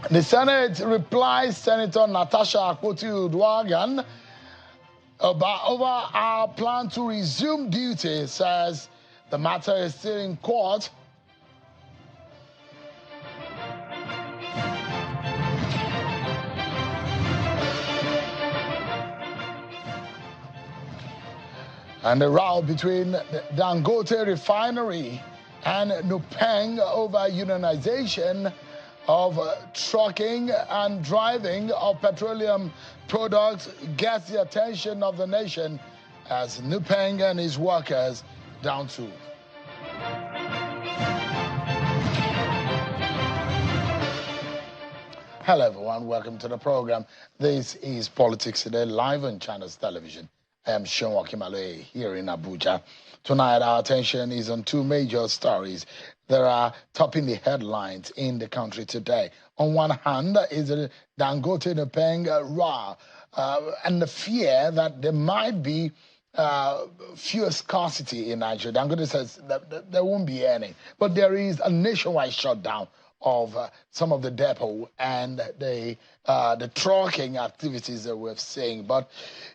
The Senate replies Senator Natasha over our plan to resume duty, says the matter is still in court. And the row between the Dangote Refinery and Nupeng over unionization of trucking and driving of petroleum products gets the attention of the nation as Nupeng and his workers down tools. Hello everyone, welcome to the program. This is Politics Today, live on Channels Television. I am Sean Wakimale here in Abuja. Tonight our attention is on two major stories that are topping the headlines in the country today. On one hand is the Dangote-Nupeng row and the fear that there might be fuel scarcity in Nigeria. Dangote says that there won't be any, but there is a nationwide shutdown of some of the depot and the trucking activities that we're seeing. But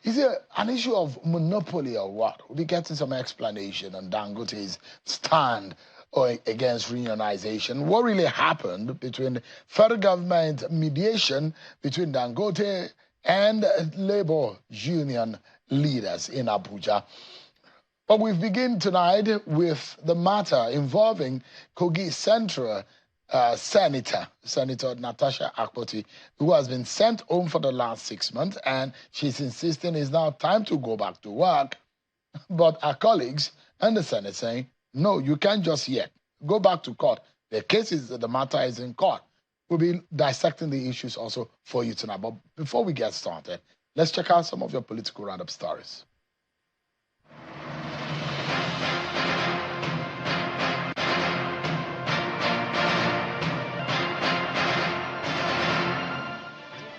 is it an issue of monopoly or what? We'll be getting some explanation on Dangote's stand against reunionization. What really happened between the federal government mediation between Dangote and labor union leaders in Abuja. But we begin tonight with the matter involving Kogi Central Senator Natasha who has been sent home for the last 6 months, and she's insisting it's now time to go back to work. But our colleagues and the Senate saying, no, you can't just yet. Go back to court. The case is that the matter is in court. We'll be dissecting the issues also for you tonight. But before we get started, let's check out some of your political roundup stories.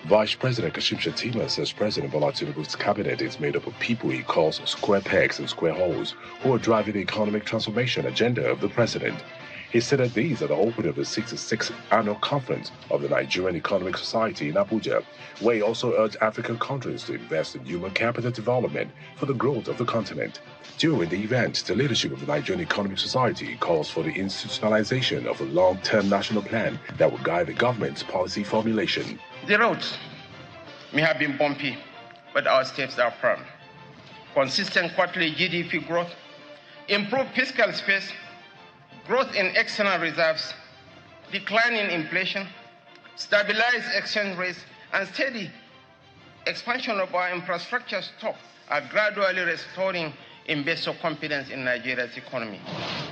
Vice President Kashim Shettima says President Bola Tinubu's cabinet is made up of people he calls square pegs and square holes who are driving the economic transformation agenda of the president. He said that these are the opening of the 66th annual conference of the Nigerian Economic Society in Abuja, where he also urged African countries to invest in human capital development for the growth of the continent. During the event, the leadership of the Nigerian Economic Society calls for the institutionalization of a long-term national plan that will guide the government's policy formulation. The roads may have been bumpy, but our steps are firm. Consistent quarterly GDP growth, improved fiscal space, growth in external reserves, decline in inflation, stabilized exchange rates, and steady expansion of our infrastructure stock are gradually restoring investor confidence in Nigeria's economy.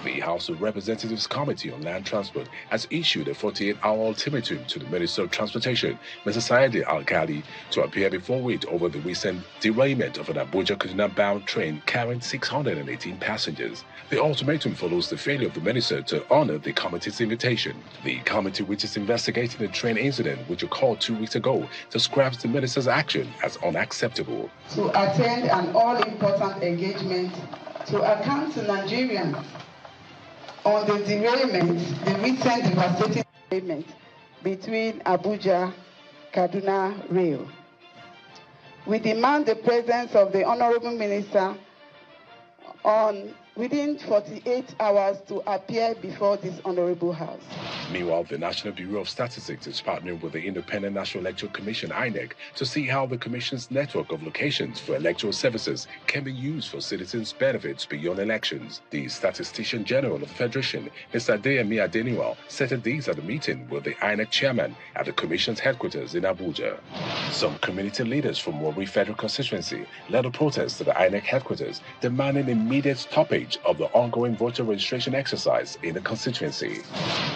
The House of Representatives Committee on Land Transport has issued a 48-hour ultimatum to the Minister of Transportation, Mr. Saidi Al-Ghali, to appear before it over the recent derailment of an Abuja-Kaduna-bound train carrying 618 passengers. The ultimatum follows the failure of the minister to honor the committee's invitation. The committee, which is investigating the train incident, which occurred 2 weeks ago, describes the minister's action as unacceptable. To attend an all-important engagement to account to Nigerians on the derailment, the recent devastating derailment between Abuja-Kaduna Rail. We demand the presence of the Honorable Minister within 48 hours to appear before this Honorable House. Meanwhile, the National Bureau of Statistics is partnering with the Independent National Electoral Commission, INEC, to see how the Commission's network of locations for electoral services can be used for citizens' benefits beyond elections. The Statistician General of the Federation, Mr. Adeyemi Adeniwal, said these at a meeting with the INEC chairman at the Commission's headquarters in Abuja. Some community leaders from Warri Federal Constituency led a protest to the INEC headquarters, demanding immediate stoppage of the ongoing voter registration exercise in the constituency.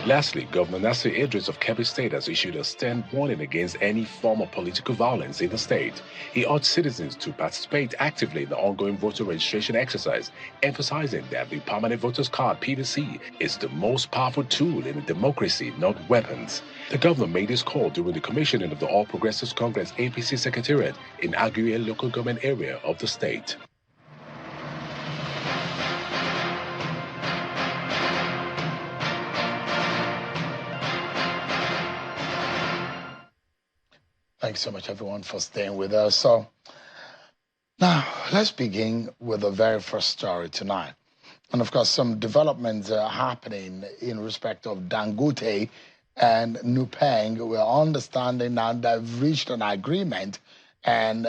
Lastly, Governor Nasir Idris of Kebbi State has issued a stern warning against any form of political violence in the state. He urged citizens to participate actively in the ongoing voter registration exercise, emphasizing that the Permanent Voters Card (PVC) is the most powerful tool in a democracy, not weapons. The governor made his call during the commissioning of the All Progressives Congress APC Secretariat in Aguiye local government area of the state. Thanks so much, everyone, for staying with us. So now let's begin with the very first story tonight. And of course, some developments are happening in respect of Dangote and Nupeng. We're understanding now they've reached an agreement, and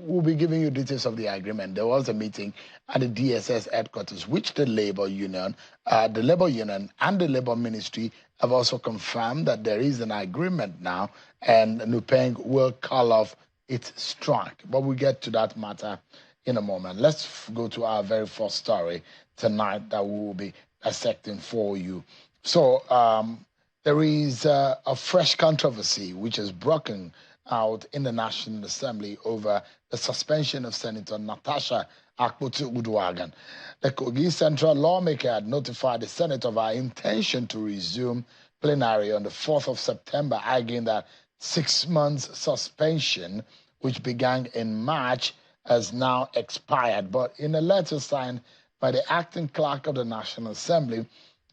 we'll be giving you details of the agreement. There was a meeting at the DSS headquarters, which the Labor Union and the Labor Ministry have also confirmed that there is an agreement now, and Nupeng will call off its strike. But we'll get to that matter in a moment. Let's go to our very first story tonight that we will be dissecting for you. So there is a fresh controversy which has broken out in the National Assembly over the suspension of Senator Natasha Akpotu-Uduaghan. The Kogi Central lawmaker had notified the Senate of her intention to resume plenary on the 4th of September, arguing that 6 months suspension, which began in March, has now expired. But in a letter signed by the acting clerk of the National Assembly,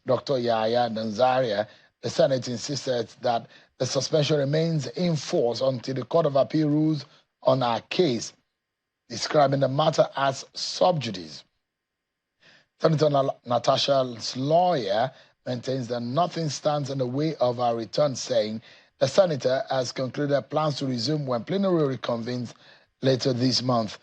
Dr. Yahya Danzaria, the Senate insisted that the suspension remains in force until the Court of Appeal rules on our case, describing the matter as sub judice. Senator Natasha's lawyer maintains that nothing stands in the way of our return, saying the senator has concluded plans to resume when plenary reconvenes later this month.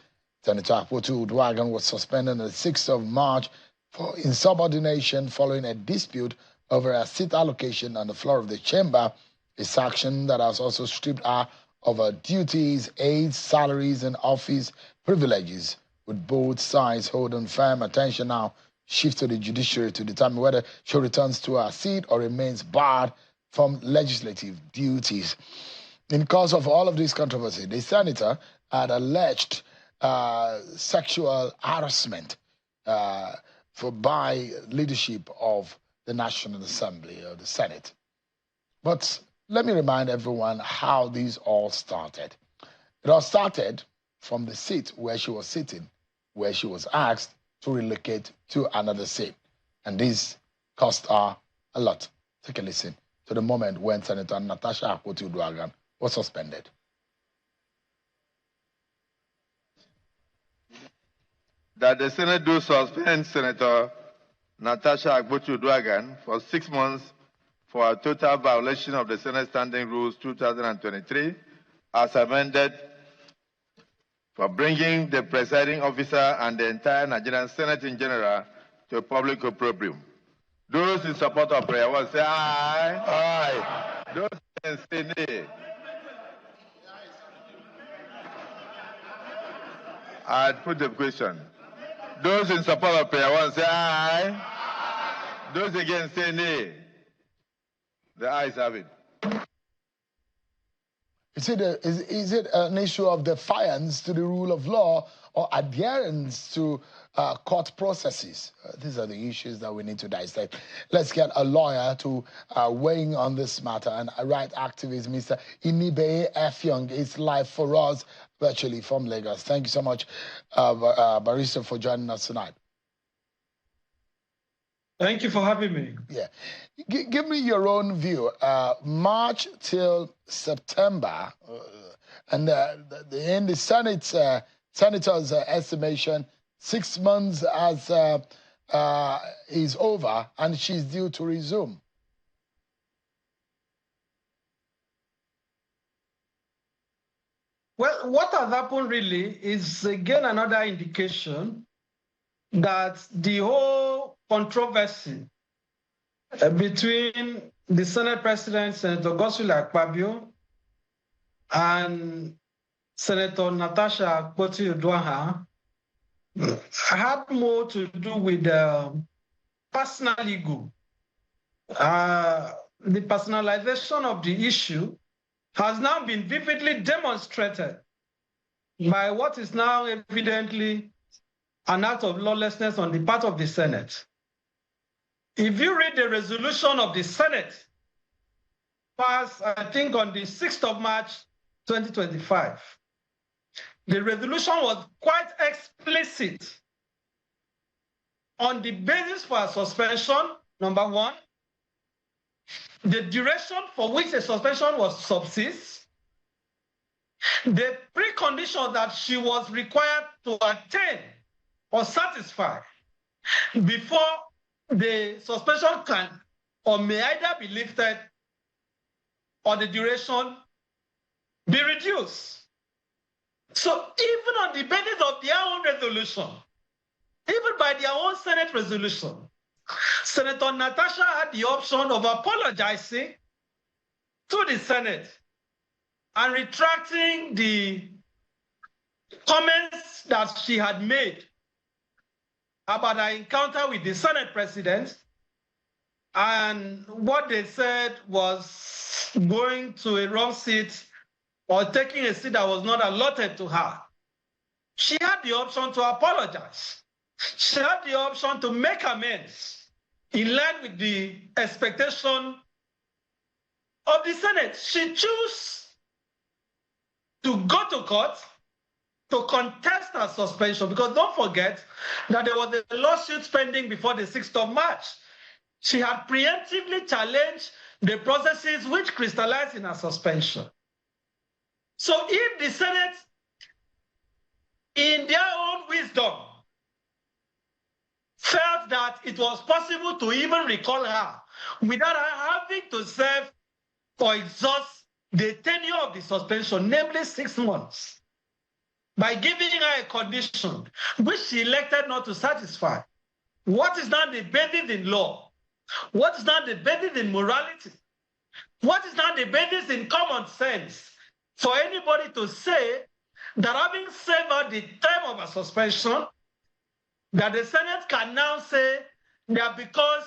Senator Akpotu-Uduaghan was suspended on the 6th of March for insubordination following a dispute over a seat allocation on the floor of the chamber, a sanction that has also stripped her of her duties, aids, salaries, and office privileges, with both sides holding firm attention now shift to the judiciary to determine whether she returns to her seat or remains barred from legislative duties. In cause of all of this controversy, the senator had alleged sexual harassment by leadership of the National Assembly or the Senate. But let me remind everyone how these all started. It all started from the seat where she was sitting, where she was asked to relocate to another seat. And this cost her a lot. Take a listen to the moment when Senator Natasha Akpotu-Uduaghan was suspended. That the Senate do suspend Senator Natasha Akpotu-Uduaghan for 6 months for a total violation of the Senate Standing Rules 2023 as amended, for bringing the presiding officer and the entire Nigerian Senate in general to public opprobrium. Those in support of prayer one say aye. Aye. Those against say nay. I'd put the question. Those in support of prayer one say aye. Those against say nay. The ayes have it. Is it an issue of defiance to the rule of law or adherence to court processes? These are the issues that we need to dissect. Let's get a lawyer to weighing on this matter, and a right activist, Mr. Inibe F. Young, is live for us virtually from Lagos. Thank you so much, Barrister, for joining us tonight. Thank you for having me. Yeah. Give me your own view. March till September, and in the Senator's estimation, 6 months is over, and she's due to resume. Well, what has happened really is, again, another indication that the whole controversy between the Senate President, Senator Godswill Akpabio, and Senator Natasha Akpotu-Uduaghan had more to do with personal ego. The personalization of the issue has now been vividly demonstrated by what is now evidently an act of lawlessness on the part of the Senate. If you read the resolution of the Senate, passed, I think, on the 6th of March, 2025, the resolution was quite explicit on the basis for a suspension, number one, the duration for which the suspension was subsists, the precondition that she was required to attain or satisfy before the suspension can or may either be lifted or the duration be reduced. So even on the basis of their own resolution, even by their own Senate resolution, Senator Natasha had the option of apologizing to the Senate and retracting the comments that she had made about her encounter with the Senate president. And what they said was going to a wrong seat or taking a seat that was not allotted to her. She had the option to apologize. She had the option to make amends in line with the expectation of the Senate. She chose to go to court to contest her suspension, because don't forget that there was a lawsuit pending before the 6th of March. She had preemptively challenged the processes which crystallized in her suspension. So if the Senate, in their own wisdom, felt that it was possible to even recall her without her having to serve or exhaust the tenure of the suspension, namely 6 months, by giving her a condition which she elected not to satisfy, what is now the basis in law? What is now the basis in morality? What is now the basis in common sense for anybody to say that having served out the term of a suspension, that the Senate can now say that because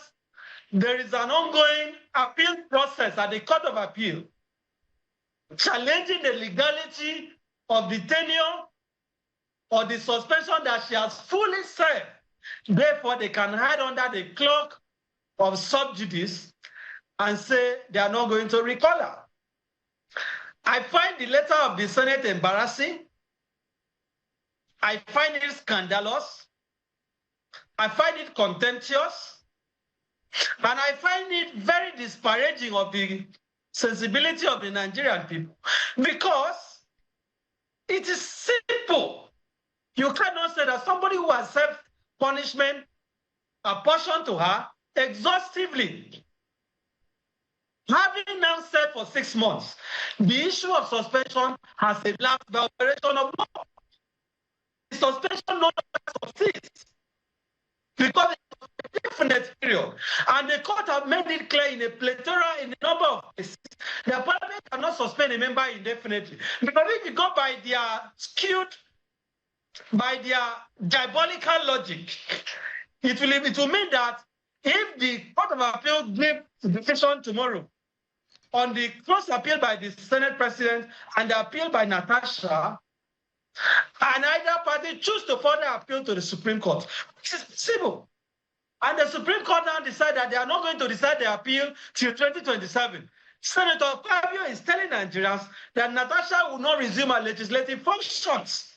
there is an ongoing appeal process at the Court of Appeal challenging the legality of the tenure or the suspension that she has fully served, therefore they can hide under the cloak of sub judice and say they are not going to recall her. I find the letter of the Senate embarrassing. I find it scandalous. I find it contemptuous. And I find it very disparaging of the sensibility of the Nigerian people, because it is simple. You cannot say that somebody who has served punishment apportioned to her exhaustively, having now served for 6 months, the issue of suspension has a lapse by operation of law. The suspension no longer subsists because it's a definite period. And the court have made it clear in a plethora, in a number of cases, that parliament cannot suspend a member indefinitely. Because if you go by their skewed, by their diabolical logic, it will mean that if the Court of Appeal gives the decision tomorrow on the close appeal by the Senate President and the appeal by Natasha, and either party choose to further appeal to the Supreme Court, which is possible. And the Supreme Court now decide that they are not going to decide the appeal till 2027. Senator Fabio is telling Nigerians that Natasha will not resume her legislative functions.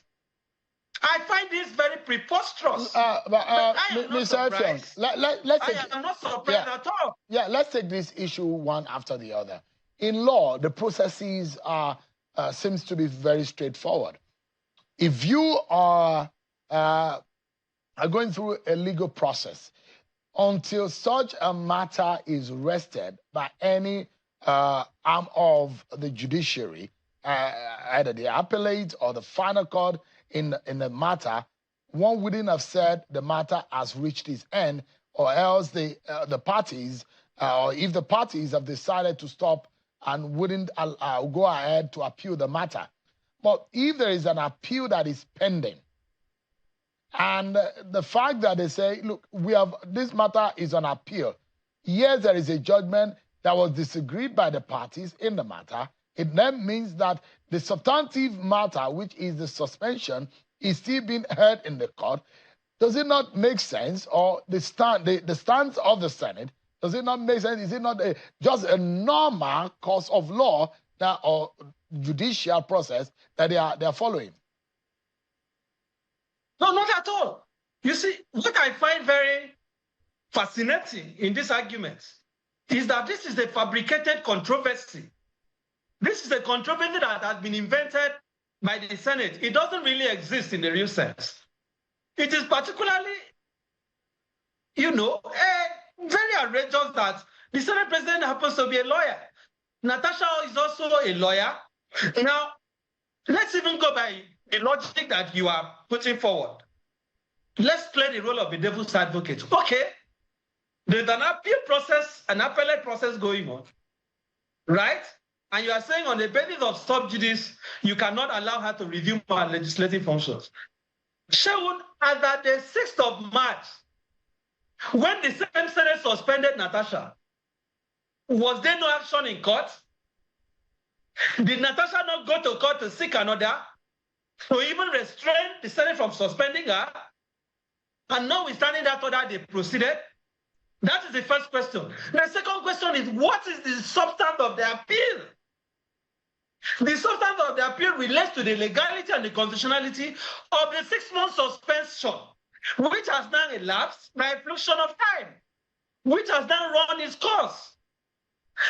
I find this very preposterous. Mr. Effiong, I am not surprised at all. Yeah, let's take this issue one after the other. In law, the processes are seems to be very straightforward. If you are going through a legal process, until such a matter is rested by any arm of the judiciary, either the appellate or the final court in the matter, one wouldn't have said the matter has reached its end, or else the parties, or if the parties have decided to stop and wouldn't go ahead to appeal the matter. But if there is an appeal that is pending, and the fact that they say, look, this matter is on appeal. Yes, there is a judgment that was disagreed by the parties in the matter. It then means that the substantive matter, which is the suspension, is still being heard in the court. Does it not make sense? Or the stance of the Senate, does it not make sense? Is it not just a normal course of law or judicial process that they are following? No, not at all. You see, what I find very fascinating in this argument is that this is a fabricated controversy. This is a controversy that has been invented by the Senate, it doesn't really exist in the real sense. It is particularly, very outrageous that the Senate president happens to be a lawyer. Natasha is also a lawyer. Now, let's even go by the logic that you are putting forward. Let's play the role of the devil's advocate. Okay, there's an appeal process, an appellate process going on, right? And you are saying on the basis of sub judice, you cannot allow her to resume her legislative functions. Shown as at the 6th of March, when the same Senate suspended Natasha, was there no action in court? Did Natasha not go to court to seek an order to even restrain the Senate from suspending her? And notwithstanding that order, they proceeded? That is the first question. The second question is, what is the substance of the appeal? The substance of the appeal relates to the legality and the constitutionality of the 6-month suspension, which has now elapsed by a fraction of time, which has now run its course.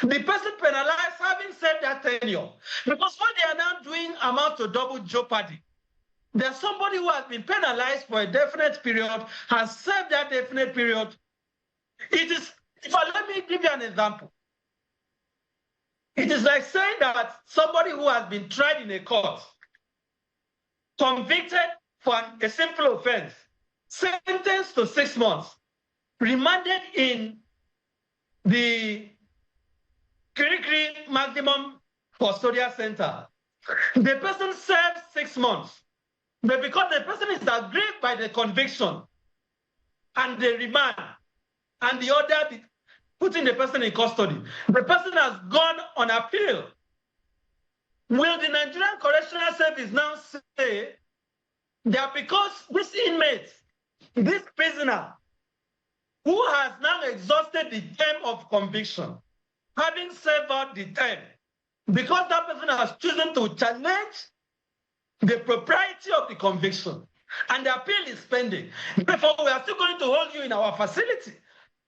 The person penalized having served that tenure, because what they are now doing amounts to double jeopardy. There's somebody who has been penalized for a definite period, has served that definite period. It is, let me give you an example. It is like saying that somebody who has been tried in a court, convicted for a simple offense, sentenced to 6 months, remanded in the Kirikiri Maximum Custodial Center. The person serves 6 months, but because the person is aggrieved by the conviction and the remand and the order putting the person in custody, the person has gone on appeal. Will the Nigerian Correctional Service now say that because this inmate, this prisoner, who has now exhausted the term of conviction, having served out the term, because that person has chosen to challenge the propriety of the conviction, and the appeal is pending, therefore we are still going to hold you in our facility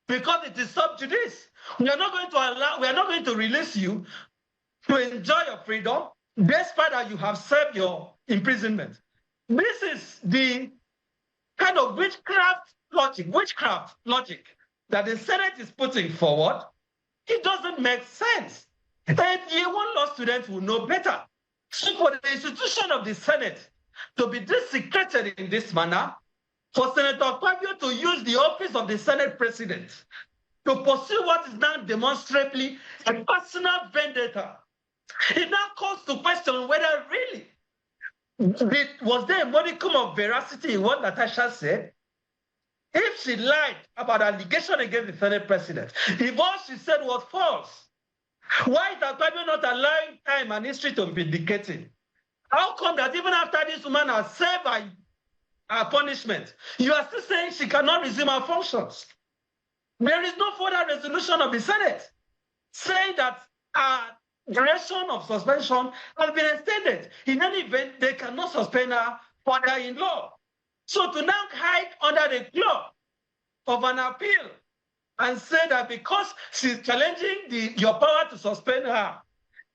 because it is sub judice. We are not going to release you to enjoy your freedom, despite that you have served your imprisonment. This is the kind of witchcraft logic that the Senate is putting forward. It doesn't make sense. And year one law students will know better. So for the institution of the Senate to be desecrated in this manner, for Senator Fabio to use the office of the Senate President to pursue what is now demonstrably a personal vendetta, it now calls to question whether really was there a modicum of veracity in what Natasha said? If she lied about allegation against the Senate President, if all she said was false, why is Akpabio not allowing time and history to be dictating? How come that even after this woman has served her punishment, you are still saying she cannot resume her functions? There is no further resolution of the Senate saying that duration of suspension has been extended. In any event, they cannot suspend her further in law. So to now hide under the cloak of an appeal and say that because she's challenging your power to suspend her,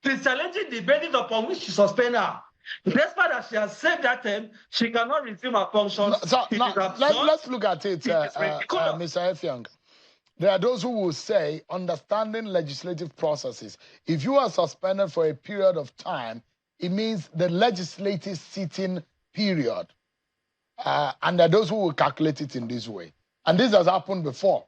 she's challenging the basis upon which she suspend her, despite that she has served that term, she cannot resume her functions. So now, let's look at it, Mr. Effiong. There are those who will say, understanding legislative processes, if you are suspended for a period of time, it means the legislative sitting period. And there are those who will calculate it in this way. And this has happened before.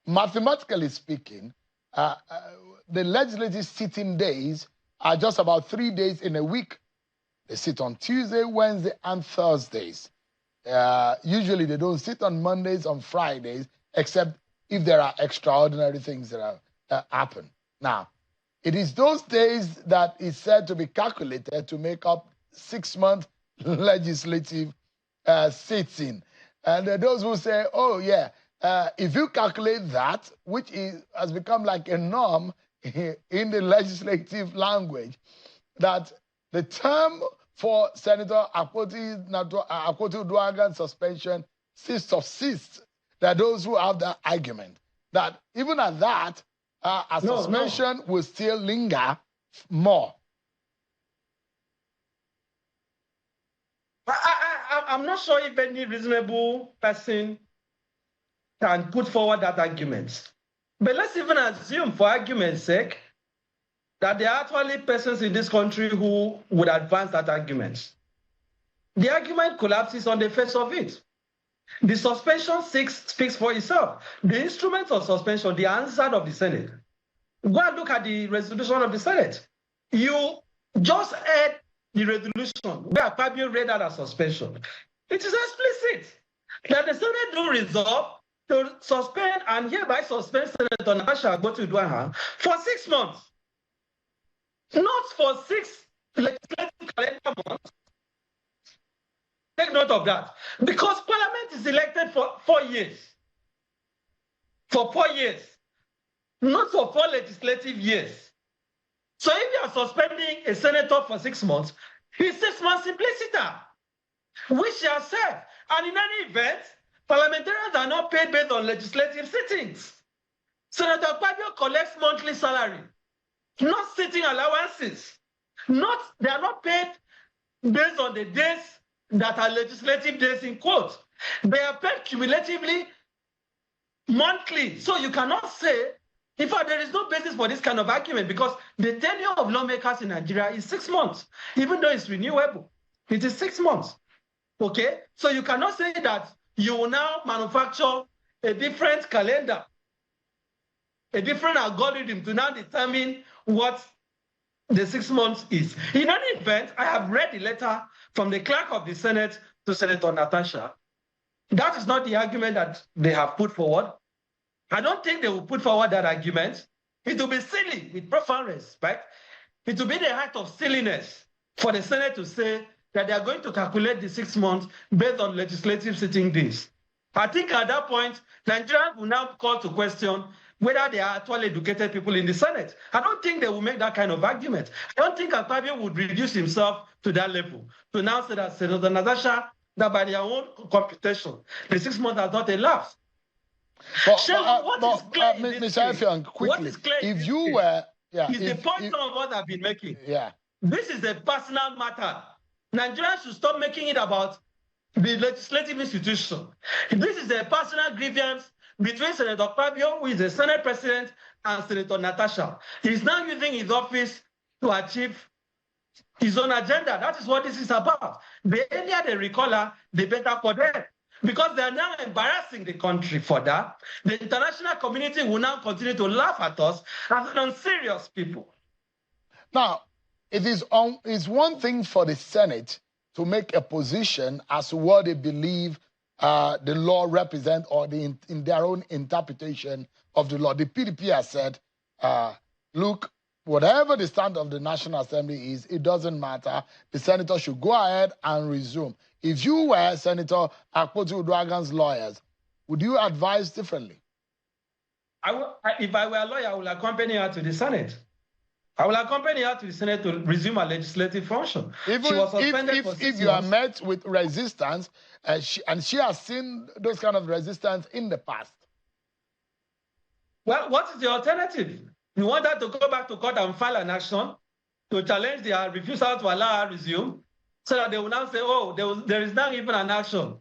Mathematically speaking, the legislative sitting days are just about 3 days in a week. They sit on Tuesday, Wednesday, and Thursdays. Usually they don't sit on Mondays, on Fridays, except if there are extraordinary things that happen. Now, it is those days that is said to be calculated to make up 6 months legislative sitting. And those who say, oh, yeah, if you calculate that, which has become like a norm in the legislative language, that the term for Senator Akpoti Uduaghan's suspension subsists. There are those who have that argument that even at that, suspension will still linger more. I'm not sure if any reasonable person can put forward that argument. But let's even assume, for argument's sake, that there are actually persons in this country who would advance that argument. The argument collapses on the face of it. The suspension speaks for itself. The instrument of suspension, the answer of the Senate. Go and look at the resolution of the Senate. You just heard the resolution where Fabio read out a suspension. It is explicit that the Senate do resolve to suspend and hereby suspend Senator Natasha for 6 months. Not for 6 legislative calendar months. Take note of that. Because Parliament is elected for 4 years. For 4 years. Not for 4 legislative years. So if you are suspending a senator for 6 months, it's 6 months simpliciter, which she has said. And in any event, parliamentarians are not paid based on legislative sittings. Senator Fabio collects monthly salary, not sitting allowances. They are not paid based on the days that are legislative days in quotes. They are paid cumulatively monthly. So you cannot say, in fact, there is no basis for this kind of argument because the tenure of lawmakers in Nigeria is 6 months, even though it's renewable. It is 6 months. Okay? So you cannot say that you will now manufacture a different calendar, a different algorithm to now determine what the 6 months is. In any event, I have read the letter from the clerk of the Senate to Senator Natasha. That is not the argument that they have put forward. I don't think they will put forward that argument. It will be silly, with profound respect. It will be the height of silliness for the Senate to say that they are going to calculate the 6 months based on legislative sitting days. I think at that point, Nigerians will now call to question whether they are actually educated people in the Senate. I don't think they will make that kind of argument. I don't think Akpabio would reduce himself to that level to now say that Senator Natasha, that by their own computation, the 6 months has not elapsed. Mr. Effiong, quickly, if you were... Yeah, is the point some of us have been making. Yeah. This is a personal matter. Nigerians should stop making it about the legislative institution. This is a personal grievance between Senator Fabio, who is the Senate President, and Senator Natasha. He is now using his office to achieve his own agenda. That is what this is about. The earlier they recall her, the better for them. Because they are now embarrassing the country for that. The international community will now continue to laugh at us as unserious people. Now, it's one thing for the Senate to make a position as to what they believe the law represents or in their own interpretation of the law. The PDP has said, look, whatever the stand of the National Assembly is, it doesn't matter. The senator should go ahead and resume. If you were Senator Akpoti-Uduaghan's lawyers, would you advise differently? If I were a lawyer, I would accompany her to the Senate. I will accompany her to the Senate to resume her legislative function. Even if you are met with resistance, and she has seen those kind of resistance in the past. Well, what is the alternative? You want her to go back to court and file an action to challenge their refusal to allow her resume, so that they will now say, oh, there is now even an action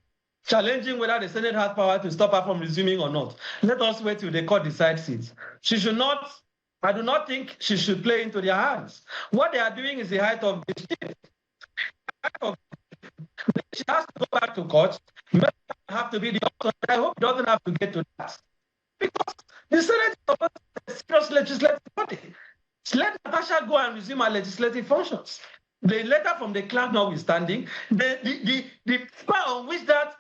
challenging whether the Senate has power to stop her from resuming or not. Let us wait till the court decides it. She should not, I do not think she should play into their hands. What they are doing is the height of the state. She has to go back to court. It have to be the option. I hope it doesn't have to get to that. Because the Senate is a serious legislative body. Let Natasha go and resume her legislative functions. The letter from the clerk notwithstanding, the paper on which that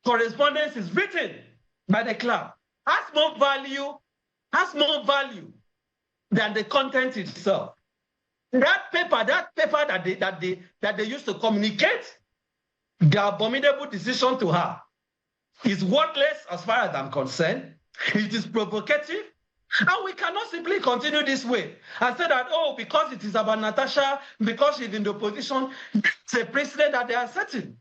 correspondence is written by the clerk has more value than the content itself. That paper that they used to communicate the abominable decision to her is worthless as far as I'm concerned. It is provocative. And we cannot simply continue this way and say that, oh, because it is about Natasha, because she's in the opposition, it's a precedent that they are setting.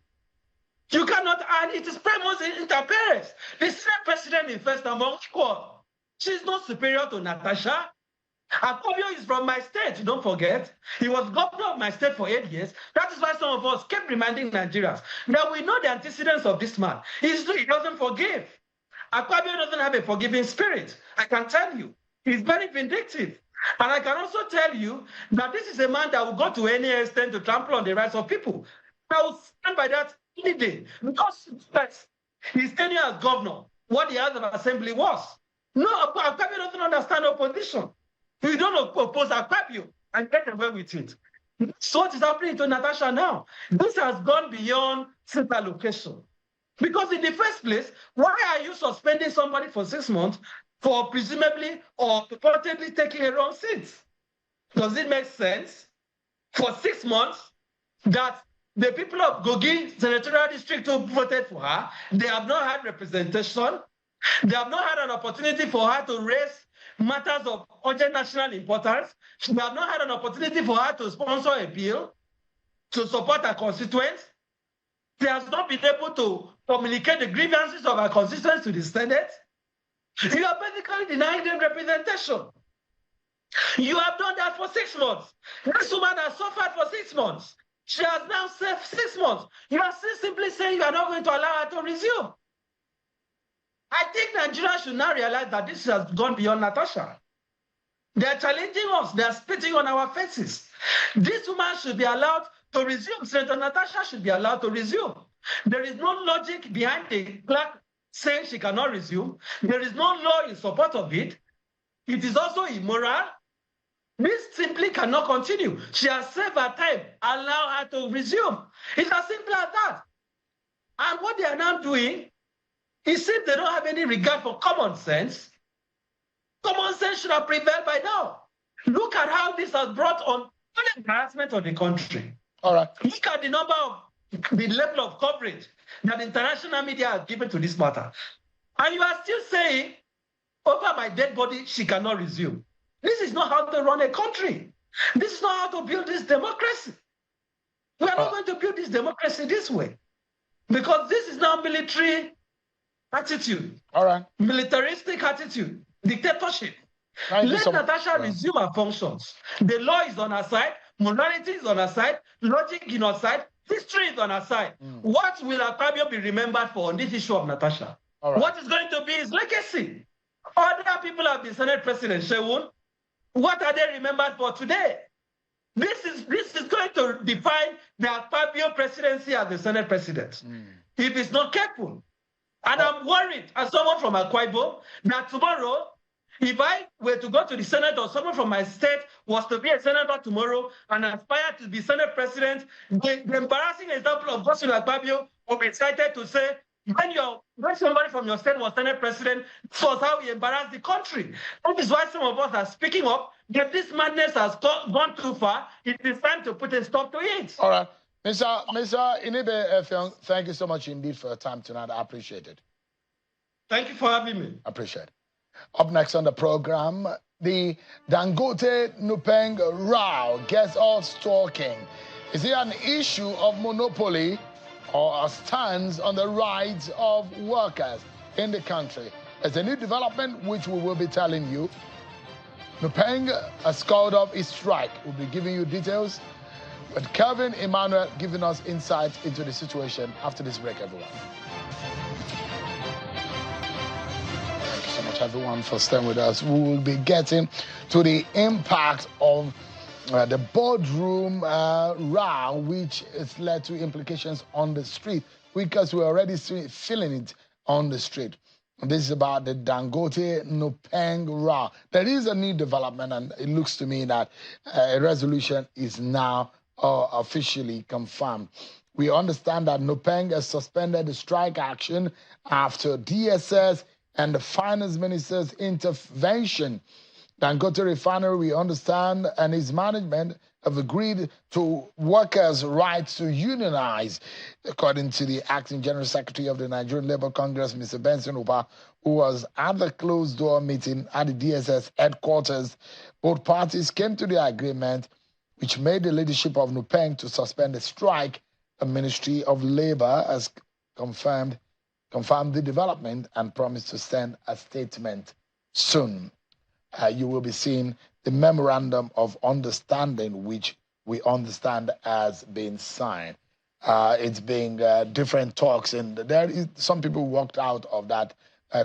You cannot, and it is primus inter pares. The same president is first among equal. She's not superior to Natasha. Akpabio is from my state, don't forget. He was governor of my state for 8 years. That is why some of us kept reminding Nigerians that we know the antecedents of this man. He doesn't forgive. Akpabio doesn't have a forgiving spirit. I can tell you. He's very vindictive. And I can also tell you that this is a man that will go to any extent to trample on the rights of people. I will stand by that any day. Because his tenure as governor, what the House of Assembly was. No, Akpabio doesn't understand opposition. You don't oppose Akpabio and get away with it. So what is happening to Natasha now? This has gone beyond seat allocation. Because in the first place, why are you suspending somebody for 6 months for presumably or purportedly taking a wrong seat? Does it make sense for 6 months that the people of Kogi Senatorial District who voted for her, they have not had representation, they have not had an opportunity for her to raise matters of urgent national importance. They have not had an opportunity for her to sponsor a bill to support her constituents. She has not been able to communicate the grievances of her constituents to the Senate. You are basically denying them representation. You have done that for 6 months. This woman has suffered for 6 months. She has now served 6 months. You are still simply saying you are not going to allow her to resume. I think Nigeria should now realize that this has gone beyond Natasha. They are challenging us. They are spitting on our faces. This woman should be allowed to resume. Senator Natasha should be allowed to resume. There is no logic behind the clerk saying she cannot resume. There is no law in support of it. It is also immoral. This simply cannot continue. She has served her time. Allow her to resume. It's as simple as that. And what they are now doing, it seems they don't have any regard for common sense. Common sense should have prevailed by now. Look at how this has brought on embarrassment of the country. All right. Look at the the level of coverage that international media has given to this matter. And you are still saying, over my dead body, she cannot resume. This is not how to run a country. This is not how to build this democracy. We are not going to build this democracy this way. Because this is now military attitude. All right. Militaristic attitude. Dictatorship. Let Natasha resume her functions. The law is on her side. Morality is on her side. Logic is on her side. History is on her side. What will Akpabio be remembered for on this issue of Natasha? Right. What is going to be his legacy? Other people have been Senate President Shewun. What are they remembered for today? This is going to define the Akpabio presidency as the Senate President. If it's not careful. And I'm worried, as someone from Akwa Ibom, that tomorrow, if I were to go to the Senate or someone from my state was to be a senator tomorrow and aspire to be Senate President, the embarrassing example of Godswill Akpabio will be cited to say, when somebody from your state was Senate President, this was how he embarrassed the country. That is why some of us are speaking up. If this madness has gone too far, it is time to put a stop to it. All right. Mr. Inibe, thank you so much indeed for your time tonight. I appreciate it. Thank you for having me. I appreciate it. Up next on the program, the Dangote-Nupeng row gets us talking. Is it an issue of monopoly or a stance on the rights of workers in the country? There's a new development which we will be telling you. Nupeng has called off his strike. We'll be giving you details. With Kevin Emmanuel giving us insight into the situation after this break, everyone. Thank you so much, everyone, for staying with us. We will be getting to the impact of the boardroom row, which has led to implications on the street, because we're already feeling it on the street. This is about the Dangote-Nupeng row. There is a new development, and it looks to me that a resolution is now officially confirmed. We understand that Nupeng has suspended the strike action after DSS and the finance minister's intervention. Dangote Refinery, we understand, and its management have agreed to workers' rights to unionize, according to the acting general secretary of the Nigerian Labour Congress, Mr. Benson Uba, who was at the closed-door meeting at the DSS headquarters. Both parties came to the agreement, which made the leadership of Nupeng to suspend the strike. The Ministry of Labour has confirmed the development and promised to send a statement soon. You will be seeing the memorandum of understanding, which we understand has been signed. It's been different talks, and there is some people walked out of that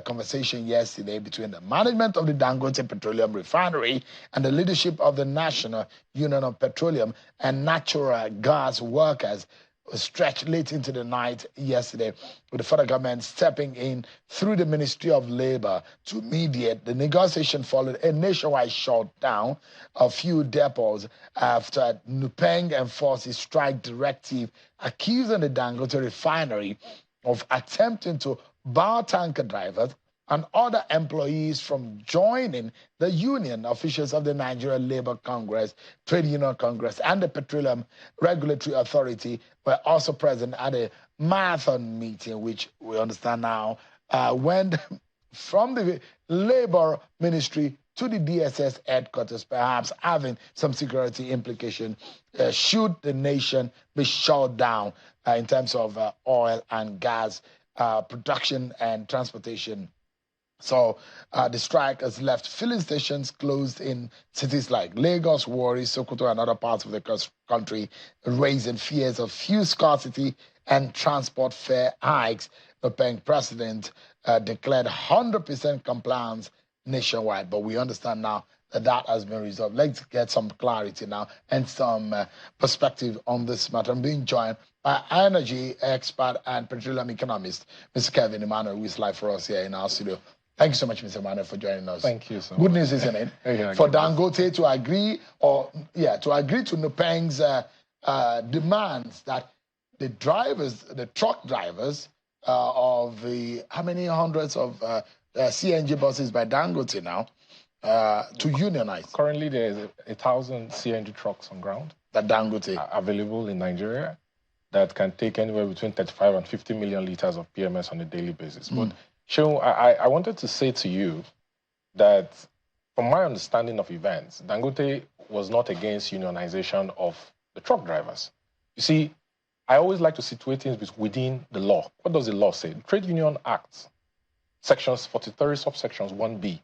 conversation yesterday between the management of the Dangote Petroleum Refinery and the leadership of the National Union of Petroleum and Natural Gas Workers, stretched late into the night yesterday, with the federal government stepping in through the Ministry of Labor to mediate. The negotiation followed a nationwide shutdown of few depots after Nupeng enforced his strike directive, accusing the Dangote Refinery of attempting to bar tanker drivers and other employees from joining the union. Officials of the Nigerian Labour Congress, Trade Union Congress, and the Petroleum Regulatory Authority were also present at a marathon meeting, which we understand now went from the Labour Ministry to the DSS headquarters, perhaps having some security implication should the nation be shut down in terms of oil and gas production and transportation. So the strike has left filling stations closed in cities like Lagos, Warri, Sokoto, and other parts of the country, raising fears of fuel scarcity and transport fare hikes. The bank president declared 100% compliance nationwide, but we understand now that that has been resolved. Let's get some clarity now and some perspective on this matter. I'm being joined by energy expert and petroleum economist, Mr. Kevin Emmanuel, who is live for us here in our studio. Thank you so much, Mr. Emmanuel, for joining us. Thank you so much. Good news, isn't it? Yeah, for Dangote to agree, to agree to Nupeng's demands that the drivers, the truck drivers of the, how many hundreds of CNG buses by Dangote now, to unionize. Currently, there is 1,000 CNG trucks on ground that Dangote available in Nigeria that can take anywhere between 35 and 50 million liters of PMS on a daily basis. But Seun, I wanted to say to you that from my understanding of events, Dangote was not against unionization of the truck drivers. You see, I always like to situate things within the law. What does the law say? The Trade Union Act, sections 43, subsections 1B,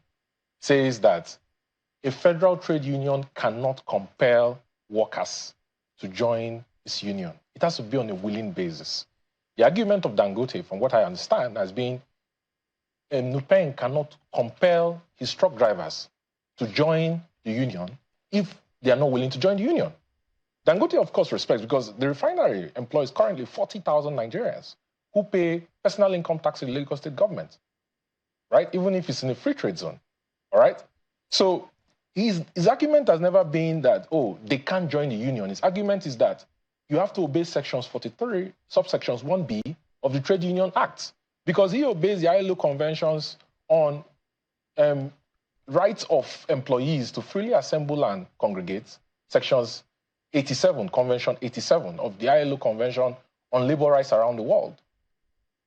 says that a federal trade union cannot compel workers to join its union. It has to be on a willing basis. The argument of Dangote, from what I understand, has been Nupeng cannot compel his truck drivers to join the union if they are not willing to join the union. Dangote, of course, respects, because the refinery employs currently 40,000 Nigerians who pay personal income tax to the Lagos state government, right? Even if it's in a free trade zone, all right? So his argument has never been that, oh, they can't join the union. His argument is that you have to obey sections 43, subsections 1B of the Trade Union Act, because he obeys the ILO conventions on rights of employees to freely assemble and congregate, sections 87, Convention 87 of the ILO Convention on Labor Rights around the world,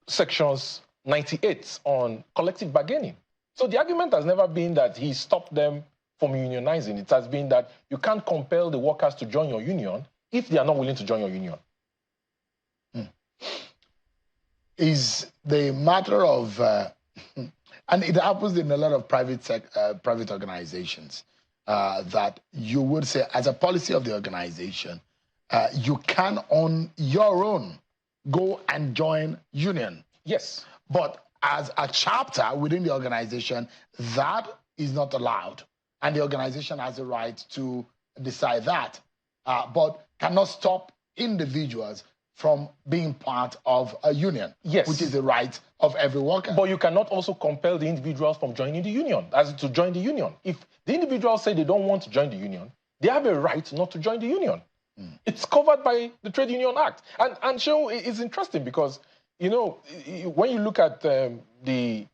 sections 98 on collective bargaining. So the argument has never been that he stopped them from unionizing. It has been that you can't compel the workers to join your union if they are not willing to join your union. Is the matter of, and it happens in a lot of private organizations, that you would say, as a policy of the organization, you can on your own go and join union. Yes. But as a chapter within the organization, that is not allowed. And the organization has a right to decide that, but cannot stop individuals from being part of a union, yes, which is the right of every worker. But you cannot also compel the individuals from joining the union, as to join the union. If the individuals say they don't want to join the union, they have a right not to join the union. It's covered by the Trade Union Act. And Seun, it's interesting because, you know, when you look at the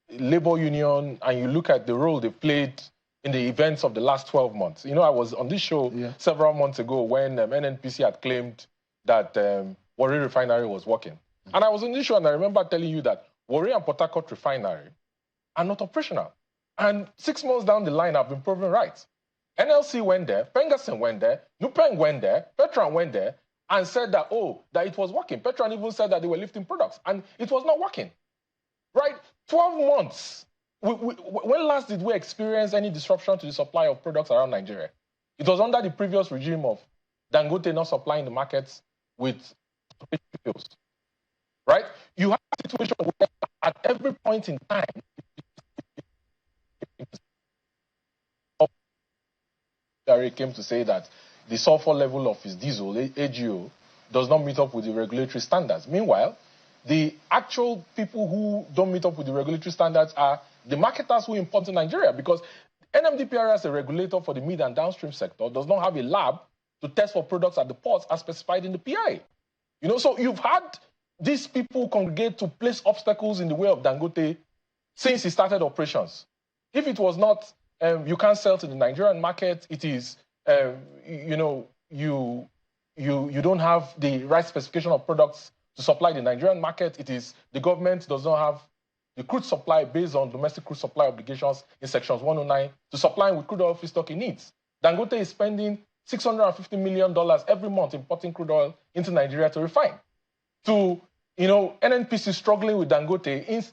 labor union and you look at the role they played in the events of the last 12 months, you know, I was on this show several months ago when NNPC had claimed that Warri Refinery was working. And I was on this show and I remember telling you that Warri and Port Harcourt Refinery are not operational. And 6 months down the line, I've been proven right. NLC went there, Pengerson went there, Nupeng went there, Petron went there, and said that, oh, that it was working. Petron even said that they were lifting products, and it was not working. Right? 12 months when last did we experience any disruption to the supply of products around Nigeria? It was under the previous regime of Dangote not supplying the markets with fuels, right? You have a situation where at every point in time, came to say that the sulfur level of his diesel, AGO, does not meet up with the regulatory standards. Meanwhile, the actual people who don't meet up with the regulatory standards are the marketers who import to Nigeria, because NMDPR, as a regulator for the mid and downstream sector, does not have a lab to test for products at the ports as specified in the PI. You know, so you've had these people congregate to place obstacles in the way of Dangote since he started operations. If it was not, you can't sell to the Nigerian market, it is, you know, you don't have the right specification of products to supply the Nigerian market. It is the government does not have the crude supply based on domestic crude supply obligations in sections 109 to supply with crude oil feedstock it needs. Dangote is spending $650 million every month importing crude oil into Nigeria to refine. To, you know, NNPC struggling with Dangote,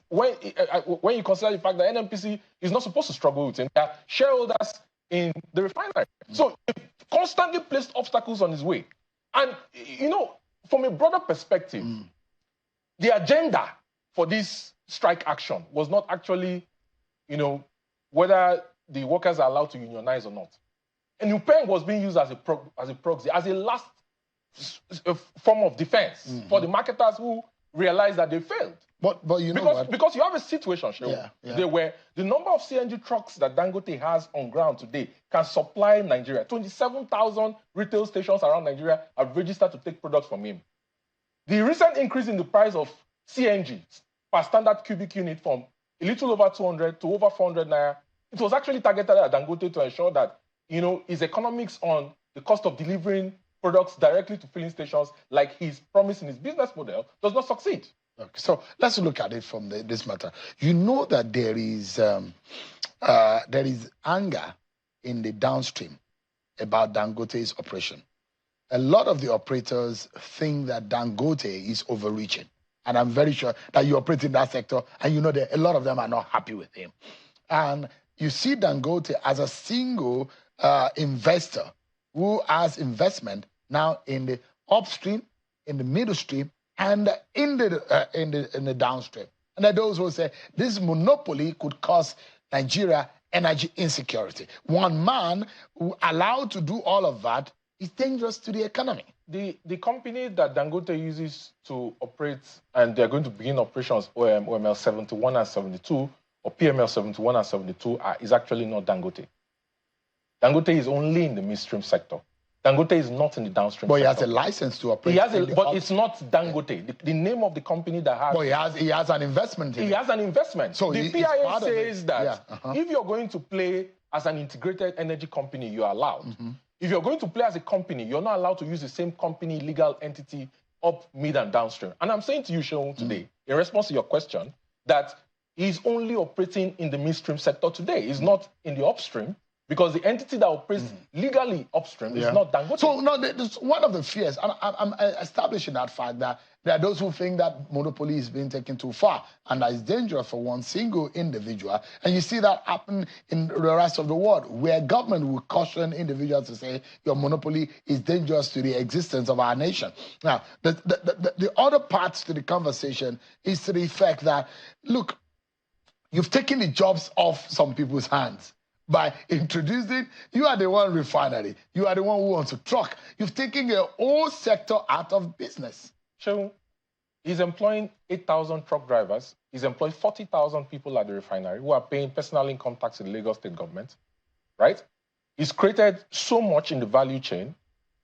when you consider the fact that NNPC is not supposed to struggle with him, they are shareholders in the refinery. So he constantly placed obstacles on his way. And, you know, from a broader perspective, the agenda for this strike action was not actually, you know, whether the workers are allowed to unionize or not. And Nupeng was being used as a proxy, as a last form of defense for the marketers who realized that they failed. But you know because you have a situation, where the number of CNG trucks that Dangote has on ground today can supply Nigeria. 27,000 retail stations around Nigeria have registered to take products from him. The recent increase in the price of CNG per standard cubic unit from a little over 200 to over 400 naira, it was actually targeted at Dangote to ensure that, you know, his economics on the cost of delivering products directly to filling stations, like he's promised in his business model, does not succeed. Okay, so let's look at it from this matter. You know that there is anger in the downstream about Dangote's operation. A lot of the operators think that Dangote is overreaching. And I'm very sure that you operate in that sector, and you know that a lot of them are not happy with him. And you see Dangote as a single investor who has investment now in the upstream, in the middle stream, and in the downstream. And there are those who say this monopoly could cause Nigeria energy insecurity. One man who allowed to do all of that is dangerous to the economy. The company that Dangote uses to operate, and they're going to begin operations, OML 71 and 72, or PML 71 and 72, is actually not Dangote. Dangote is only in the midstream sector. Dangote is not in the downstream sector. But he has a license to operate. But it's not Dangote. The name of the company that has... But he has an investment in it. He has an investment. So the PIA says that if you're going to play as an integrated energy company, you're allowed. If you're going to play as a company, you're not allowed to use the same company legal entity up, mid, and downstream. And I'm saying to you, Seun, today, in response to your question, that he's only operating in the midstream sector today. He's not in the upstream, because the entity that operates legally upstream is not Dangote. So, no, one of the fears, and I'm establishing that fact that there are those who think that monopoly is being taken too far, and that is dangerous for one single individual. And you see that happen in the rest of the world, where government will caution individuals to say, your monopoly is dangerous to the existence of our nation. Now, the other parts to the conversation is to the effect that, look, you've taken the jobs off some people's hands. By introducing, you are the one refinery. You are the one who wants to truck. You've taken a whole sector out of business. So he's employing 8,000 truck drivers. He's employed 40,000 people at the refinery who are paying personal income tax to the Lagos state government, right? He's created so much in the value chain,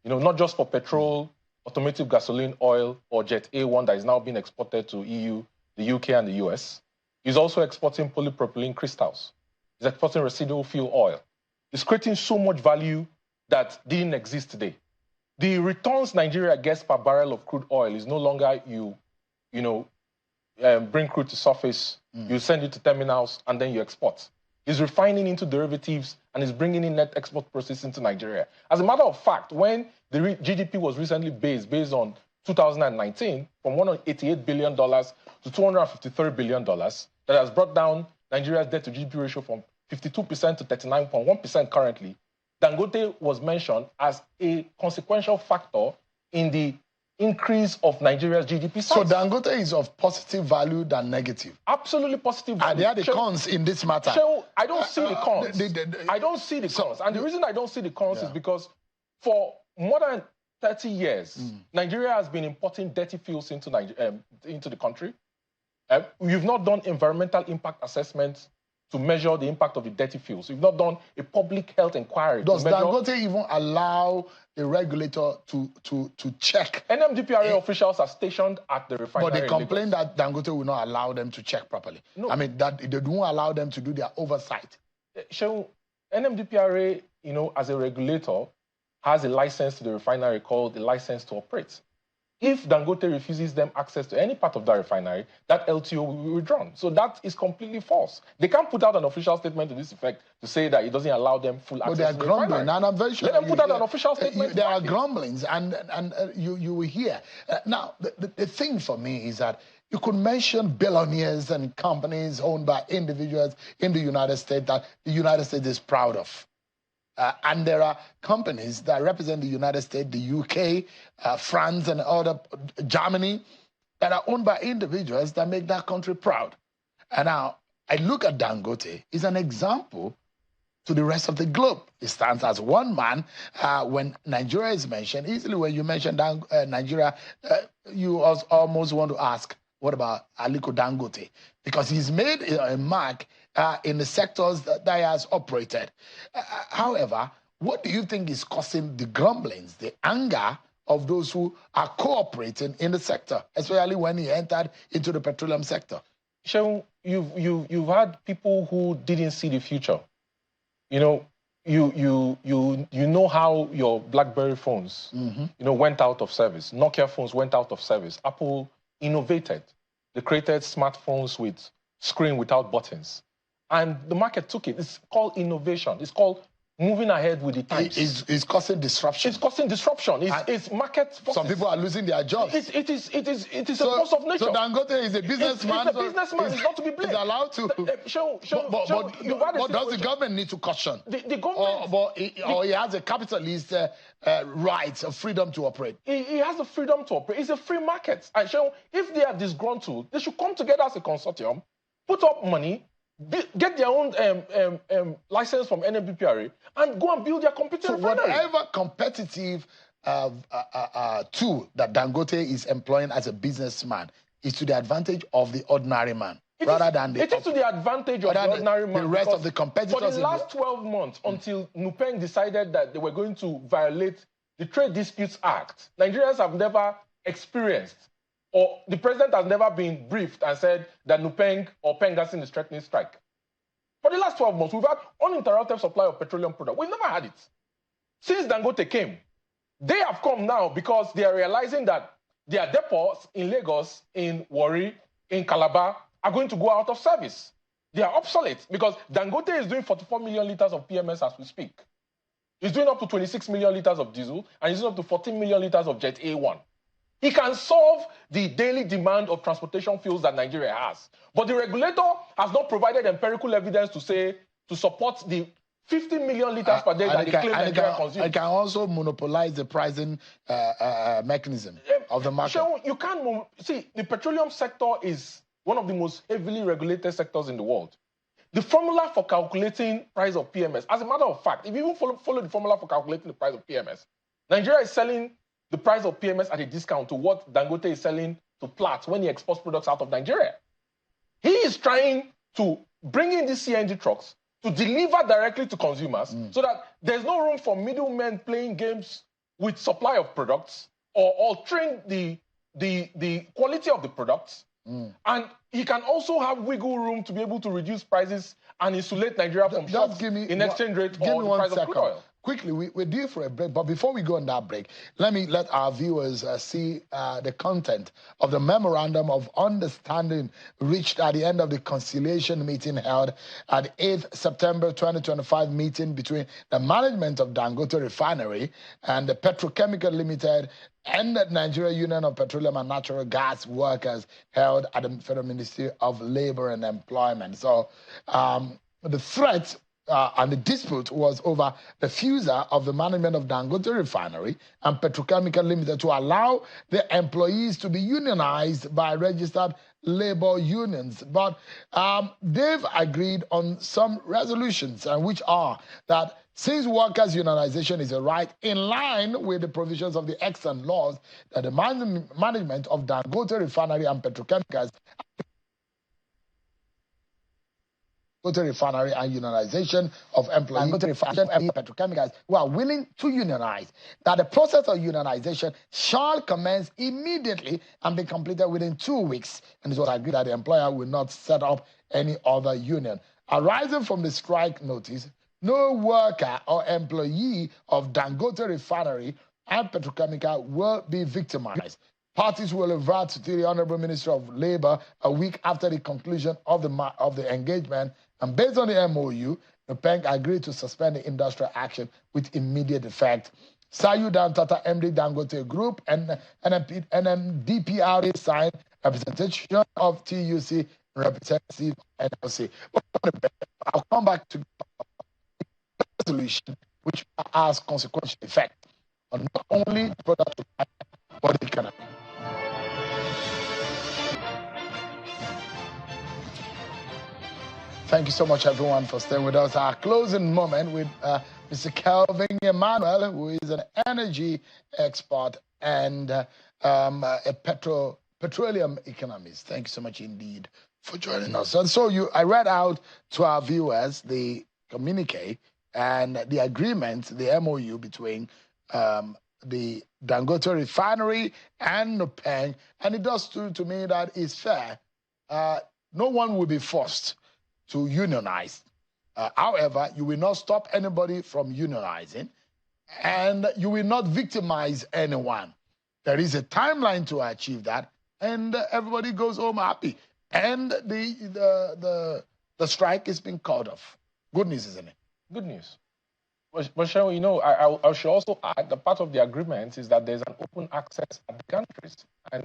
you know, not just for petrol, automotive gasoline, oil, or Jet A1 that is now being exported to EU, the UK, and the US. He's also exporting polypropylene crystals. He's exporting residual fuel oil. It's creating so much value that didn't exist today. The returns Nigeria gets per barrel of crude oil is no longer you bring crude to surface, you send it to terminals, and then you export. He's refining into derivatives, and he's bringing in net export processing to Nigeria. As a matter of fact, when the GDP was recently based on 2019, from $188 billion to $253 billion, that has brought down Nigeria's debt-to-GDP ratio from 52% to 39.1% currently, Dangote was mentioned as a consequential factor in the increase of Nigeria's GDP size. So Dangote is of positive value than negative? Absolutely positive value. Are there the cons in this matter? I don't see the cons. I don't see the cons. And the reason I don't see the cons is because for more than 30 years, Nigeria has been importing dirty fuels into the country. We've not done environmental impact assessments to measure the impact of the dirty fuels. We've not done a public health inquiry. Does Dangote even allow the regulator to check? NMDPRA officials are stationed at the refinery. But they complain that Dangote will not allow them to check properly. No. I mean, that they don't allow them to do their oversight. So NMDPRA, as a regulator, has a license to the refinery called the license to operate. If Dangote refuses them access to any part of that refinery, that LTO will be withdrawn. So that is completely false. They can't put out an official statement to this effect to say that it doesn't allow them full access to the refinery. But they are grumbling, and I'm very sure let them put out an official statement. There are grumblings, and you will hear. Now, the thing for me is that you could mention billionaires and companies owned by individuals in the United States that the United States is proud of. And there are companies that represent the United States, the UK, France, and other, Germany, that are owned by individuals that make that country proud. And now, I look at Dangote, is an example to the rest of the globe. It stands as one man. When Nigeria is mentioned, easily when you mention Nigeria, you almost want to ask, what about Aliko Dangote? Because he's made a mark in the sectors that he has operated. However, what do you think is causing the grumblings, the anger of those who are cooperating in the sector, especially when he entered into the petroleum sector? Shehu, you've had people who didn't see the future. You know how your BlackBerry phones, went out of service. Nokia phones went out of service. Apple innovated. They created smartphones with screen without buttons. And the market took it. It's called innovation. It's called moving ahead with the times. It's causing disruption. It's causing disruption. It's market forces. Some people are losing their jobs. It is a force of nature. So Dangote is a businessman. He's a businessman. He's not to be blamed. He's allowed to. But does the government need to caution? The government... Or he has a capitalist rights, a freedom to operate? He has the freedom to operate. It's a free market. And if they are disgruntled, they should come together as a consortium, put up money, get their own license from NMDPRA and go and build their competitive refinery. Whatever competitive tool that Dangote is employing as a businessman is to the advantage of the ordinary man. It is to the advantage of the ordinary man. The rest of the competitors. For the last 12 months, until Nupeng decided that they were going to violate the Trade Disputes Act, Nigerians have never experienced, or the president has never been briefed and said that Nupeng or Pengassin is threatening strike. For the last 12 months, we've had uninterrupted supply of petroleum products. We've never had it. Since Dangote came, they have come now because they are realizing that their depots in Lagos, in Warri, in Calabar are going to go out of service. They are obsolete because Dangote is doing 44 million liters of PMS as we speak. He's doing up to 26 million liters of diesel and he's doing up to 14 million liters of Jet A1. He can solve the daily demand of transportation fuels that Nigeria has. But the regulator has not provided empirical evidence to support the 50 million liters per day that they claim Nigeria consumes. It can also monopolize the pricing mechanism of the market. You can't... See, the petroleum sector is one of the most heavily regulated sectors in the world. The formula for calculating price of PMS, as a matter of fact, if you even follow the formula for calculating the price of PMS, Nigeria is selling the price of PMS at a discount to what Dangote is selling to Platt when he exports products out of Nigeria. He is trying to bring in these CNG trucks to deliver directly to consumers so that there's no room for middlemen playing games with supply of products or altering the quality of the products. And he can also have wiggle room to be able to reduce prices and insulate Nigeria from shocks in exchange rate or the price of crude oil. quickly, we're due for a break, but before we go on that break, let our viewers see the content of the memorandum of understanding reached at the end of the conciliation meeting held at 8th September 2025 meeting between the management of Dangote Refinery and the Petrochemical Limited and the Nigeria Union of Petroleum and Natural Gas Workers held at the Federal Ministry of Labor and Employment. So the threat and the dispute was over the refusal of the management of Dangote Refinery and Petrochemical Limited to allow the employees to be unionized by registered labor unions. But they've agreed on some resolutions, which are that since workers' unionization is a right in line with the provisions of the Exxon laws, that the management of Dangote Refinery and Petrochemicals Refinery and unionization of employees and petrochemicals who are willing to unionize, that the process of unionization shall commence immediately and be completed within 2 weeks. And it was agreed that the employer will not set up any other union. Arising from the strike notice, no worker or employee of Dangote Refinery and Petrochemical will be victimized. Parties will revert to the Honorable Minister of Labor a week after the conclusion of the engagement, and based on the MOU, Nupeng agreed to suspend the industrial action with immediate effect. Sayudan Tata MD Dangote Group and NMDPRA signed representation of TUC representative NLC. I'll come back to the resolution, which has consequential effect on not only the product but the economy. Thank you so much, everyone, for staying with us. Our closing moment with Mr. Kelvin Emmanuel, who is an energy expert and a petroleum economist. Thank you so much indeed for joining us. And so I read out to our viewers the communique and the agreement, the MOU between the Dangote Refinery and Nupeng, and it does to me that it's fair. No one will be forced to unionize. However, you will not stop anybody from unionizing, and you will not victimize anyone. There is a timeline to achieve that, and everybody goes home happy. And the strike is being called off. Good news, isn't it? Good news. But Sharon, you know, I should also add that part of the agreement is that there's an open access at the countries, and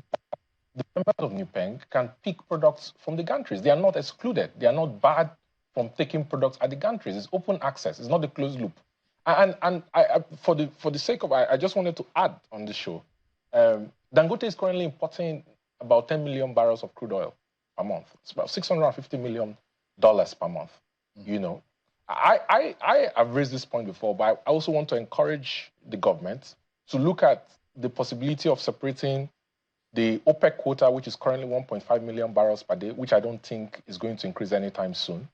the members of Nupeng can pick products from the countries. They are not excluded. They are not barred from taking products at the countries. It's open access. It's not a closed loop. And for the sake of, I just wanted to add on the show, Dangote is currently importing about 10 million barrels of crude oil per month. It's about $650 million per month. Mm-hmm. You know, I have raised this point before, but I also want to encourage the government to look at the possibility of separating the OPEC quota, which is currently 1.5 million barrels per day, which I don't think is going to increase anytime soon,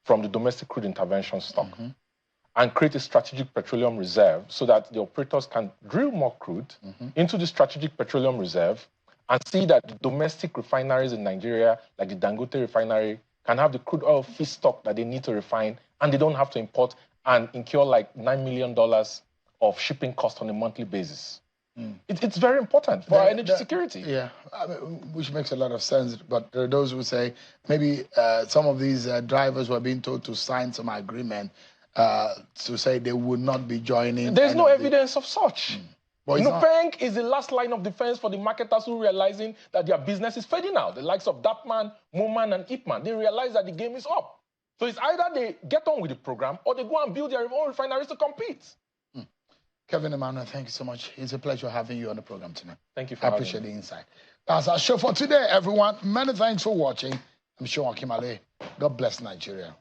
from the domestic crude intervention stock, mm-hmm. and create a strategic petroleum reserve so that the operators can drill more crude mm-hmm. into the strategic petroleum reserve and see that the domestic refineries in Nigeria, like the Dangote refinery, can have the crude oil feedstock that they need to refine, and they don't have to import and incur like $9 million of shipping cost on a monthly basis. Mm. It's very important for our energy security. Yeah, I mean, which makes a lot of sense. But there are those who say maybe some of these drivers were being told to sign some agreement to say they would not be joining. There's no evidence of such. Nupeng is the last line of defense for the marketers who realizing that their business is fading out. The likes of Dapman, Moman, and Ipman, they realize that the game is up. So it's either they get on with the program or they go and build their own refineries to compete. Kevin Emmanuel, thank you so much. It's a pleasure having you on the program tonight. Thank you for having me. I appreciate the insight. That's our show for today, everyone. Many thanks for watching. I'm Sean Akimale. God bless Nigeria.